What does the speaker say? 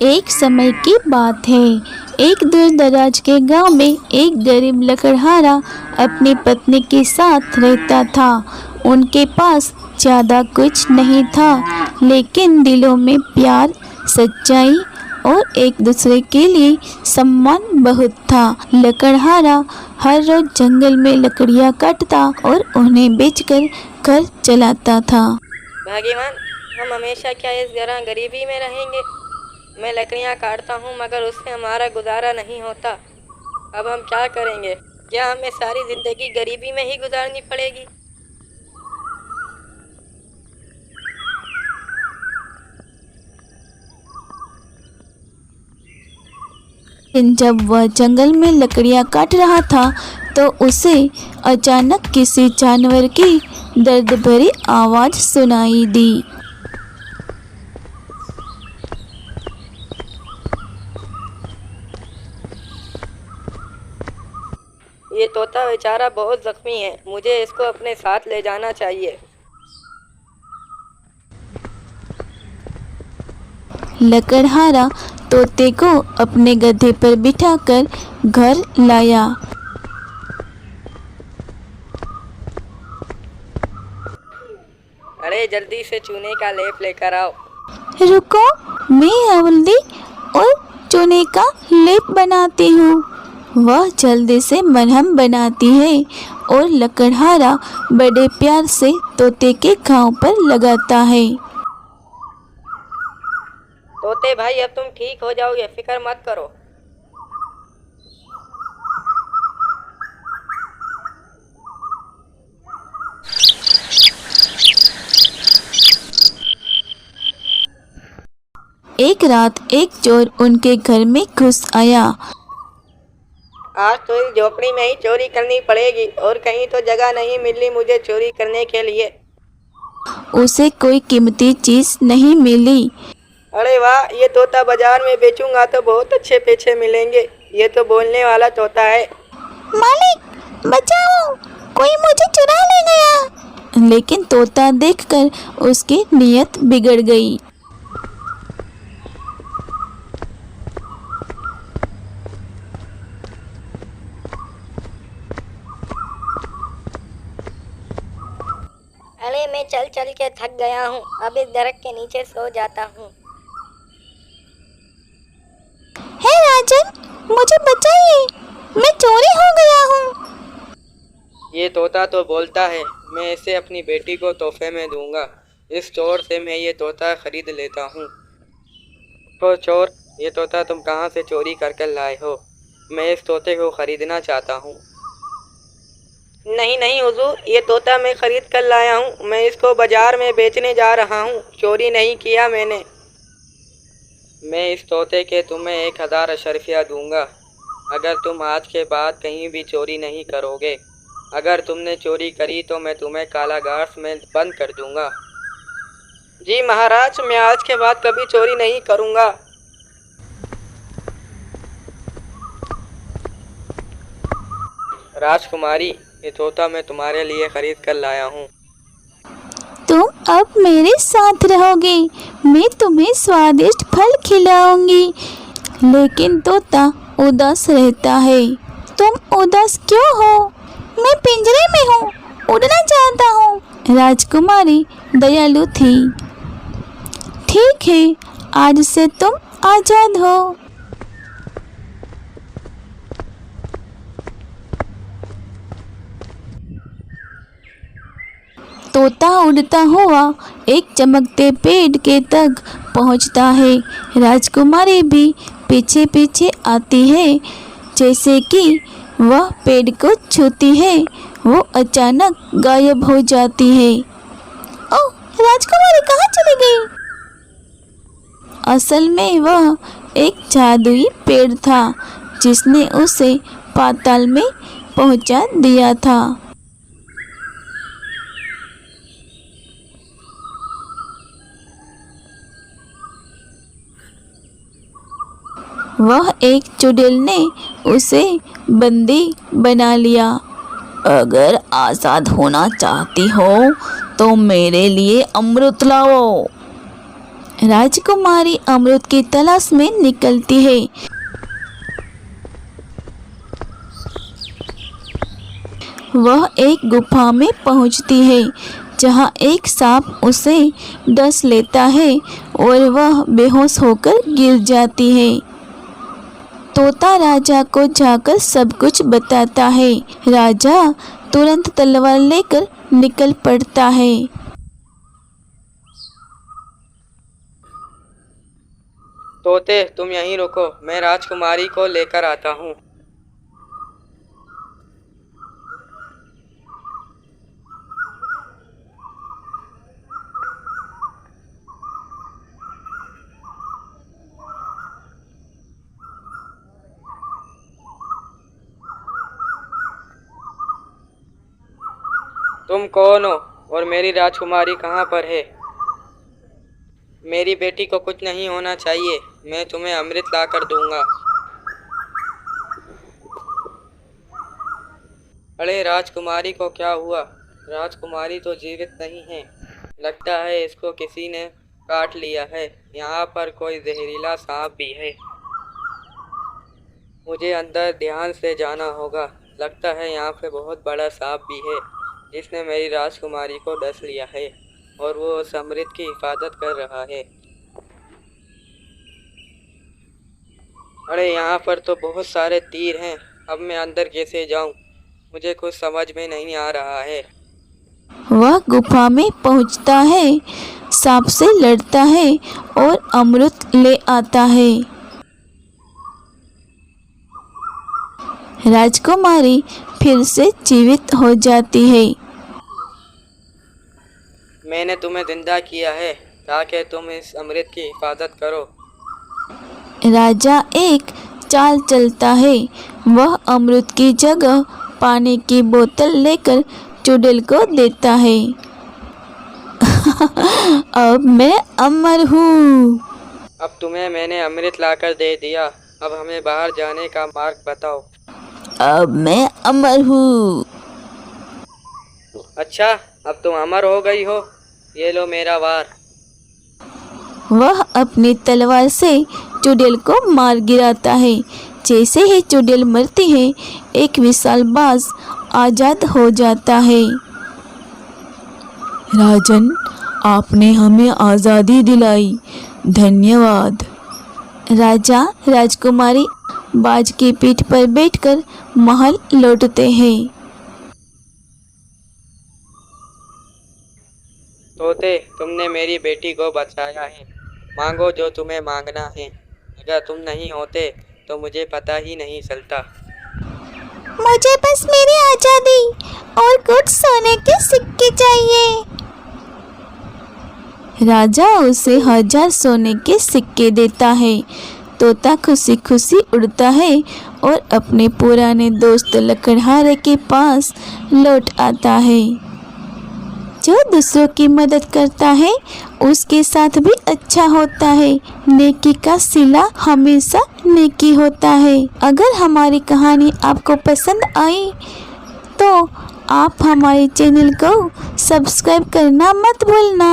एक समय की बात है। एक दूर दराज के गांव में एक गरीब लकड़हारा अपनी पत्नी के साथ रहता था। उनके पास ज़्यादा कुछ नहीं था, लेकिन दिलों में प्यार, सच्चाई और एक दूसरे के लिए सम्मान बहुत था। लकड़हारा हर रोज जंगल में लकड़ियां काटता और उन्हें बेचकर घर चलाता था। भाग्यवान, हम हमेशा क्या इस तरह गरीबी में रहेंगे? मैं लकड़ियाँ काटता हूँ मगर उससे हमारा गुजारा नहीं होता। अब हम क्या करेंगे? क्या हमें सारी ज़िंदगी गरीबी में ही गुजारनी पड़ेगी? लेकिन जब वह जंगल में लकड़ियां काट रहा था तो उसे अचानक किसी जानवर की दर्द भरी आवाज़ सुनाई दी। ये तोता बेचारा बहुत ज़ख्मी है, मुझे इसको अपने साथ ले जाना चाहिए। लकड़हारा तोते को अपने गधे पर बिठाकर घर लाया। अरे जल्दी से चूने का लेप लेकर आओ। रुको, मैं हल्दी और चूने का लेप बनाती हूँ। वह जल्दी से मरहम बनाती है और लकड़हारा बड़े प्यार से तोते के घाव पर लगाता है। तोते भाई, अब तुम ठीक हो जाओगे, फिक्र मत करो। एक रात एक चोर उनके घर में घुस आया। आज तो इस झोपड़ी में ही चोरी करनी पड़ेगी और कहीं तो जगह नहीं मिली मुझे चोरी करने के लिए। उसे कोई कीमती चीज नहीं मिली। अरे वाह, ये तोता बाजार में बेचूंगा तो बहुत अच्छे पैसे मिलेंगे। ये तो बोलने वाला तोता है। मालिक, बचाओ, कोई मुझे चुरा ले गया। लेकिन तोता देखकर उसकी नीयत बिगड़ गई। अरे मैं चल चल के थक गया हूँ, अब इस दरख्त के नीचे सो जाता हूँ। हे राजन, मुझे बचाइए, मैं चोरी हो गया हूँ। ये तोता तो बोलता है, मैं इसे अपनी बेटी को तोहफे में दूंगा। इस चोर से मैं ये तोता खरीद लेता हूँ। तो चोर, ये तोता तुम कहाँ से चोरी करके लाए हो? मैं इस तोते को खरीदना चाहता हूँ। नहीं नहीं हुजूर, ये तोता मैं खरीद कर लाया हूँ। मैं इसको बाजार में बेचने जा रहा हूँ, चोरी नहीं किया मैंने। मैं इस तोते के तुम्हें 1000 अशरफिया दूंगा अगर तुम आज के बाद कहीं भी चोरी नहीं करोगे। अगर तुमने चोरी करी तो मैं तुम्हें कारागार में बंद कर दूंगा। जी महाराज, मैं आज के बाद कभी चोरी नहीं करूँगा। राजकुमारी, ये तोता मैं तुम्हारे लिए खरीद कर लाया हूँ। तुम अब मेरे साथ रहोगे, मैं तुम्हें स्वादिष्ट फल खिलाऊंगी। लेकिन तोता उदास रहता है। तुम उदास क्यों हो? मैं पिंजरे में हूँ, उड़ना चाहता हूँ। राजकुमारी दयालु थी। ठीक है, आज से तुम आजाद हो। तोता उड़ता हुआ एक चमकते पेड़ के तक पहुंचता है। राजकुमारी भी पीछे पीछे आती है। जैसे कि वह पेड़ को छूती है, वो अचानक गायब हो जाती है। ओह, राजकुमारी कहाँ चली गई? असल में वह एक जादुई पेड़ था जिसने उसे पाताल में पहुंचा दिया था। वह एक चुड़ैल ने उसे बंदी बना लिया। अगर आज़ाद होना चाहती हो तो मेरे लिए अमृत लाओ। राजकुमारी अमृत की तलाश में निकलती है। वह एक गुफा में पहुंचती है जहां एक सांप उसे डस लेता है और वह बेहोश होकर गिर जाती है। तोता राजा को जाकर सब कुछ बताता है। राजा तुरंत तलवार लेकर निकल पड़ता है। तोते, तुम यहीं रुको, मैं राजकुमारी को लेकर आता हूँ। तुम कौन हो और मेरी राजकुमारी कहाँ पर है? मेरी बेटी को कुछ नहीं होना चाहिए। मैं तुम्हें अमृत ला कर दूंगा। अरे राजकुमारी को क्या हुआ? राजकुमारी तो जीवित नहीं है। लगता है इसको किसी ने काट लिया है। यहाँ पर कोई जहरीला सांप भी है। मुझे अंदर ध्यान से जाना होगा। लगता है यहाँ पे बहुत बड़ा सांप भी है जिसने मेरी राजकुमारी को डस लिया है और वो उस अमृत की हिफाजत कर रहा है। अरे यहाँ पर तो बहुत सारे तीर हैं। अब मैं अंदर कैसे जाऊँ? मुझे कुछ समझ में नहीं आ रहा है। वह गुफा में पहुंचता है, सांप से लड़ता है और अमृत ले आता है। राजकुमारी फिर से जीवित हो जाती है। मैंने तुम्हें जिंदा किया है ताकि तुम इस अमृत की हिफाजत करो। राजा एक चाल चलता है। वह अमृत की जगह पानी की बोतल लेकर चुड़ैल को देता है। अब मैं अमर हूँ। अब तुम्हें मैंने अमृत लाकर दे दिया। अब हमें बाहर जाने का मार्ग बताओ। अब मैं अमर हूँ। अच्छा, अब तुम अमर हो गई हो। ये लो मेरा वार। वह अपनी तलवार से चुड़ैल को मार गिराता है। जैसे ही चुड़ैल मरती है, एक विशाल बाज आजाद हो जाता है। राजन, आपने हमें आज़ादी दिलाई, धन्यवाद। राजा राजकुमारी बाज की पीठ पर बैठकर महल लौटते हैं। तोते, तुमने मेरी बेटी को बचाया है। मांगो जो तुम्हें मांगना है। अगर तुम नहीं होते तो मुझे पता ही नहीं चलता। मुझे बस मेरी आजादी और कुछ सोने के सिक्के चाहिए। राजा उसे 1000 सोने के सिक्के देता है। तोता खुशी खुशी उड़ता है और अपने पुराने दोस्त लकड़हारे के पास लौट आता है। जो दूसरों की मदद करता है उसके साथ भी अच्छा होता है। नेकी का सिला हमेशा नेकी होता है। अगर हमारी कहानी आपको पसंद आई तो आप हमारे चैनल को सब्सक्राइब करना मत भूलना।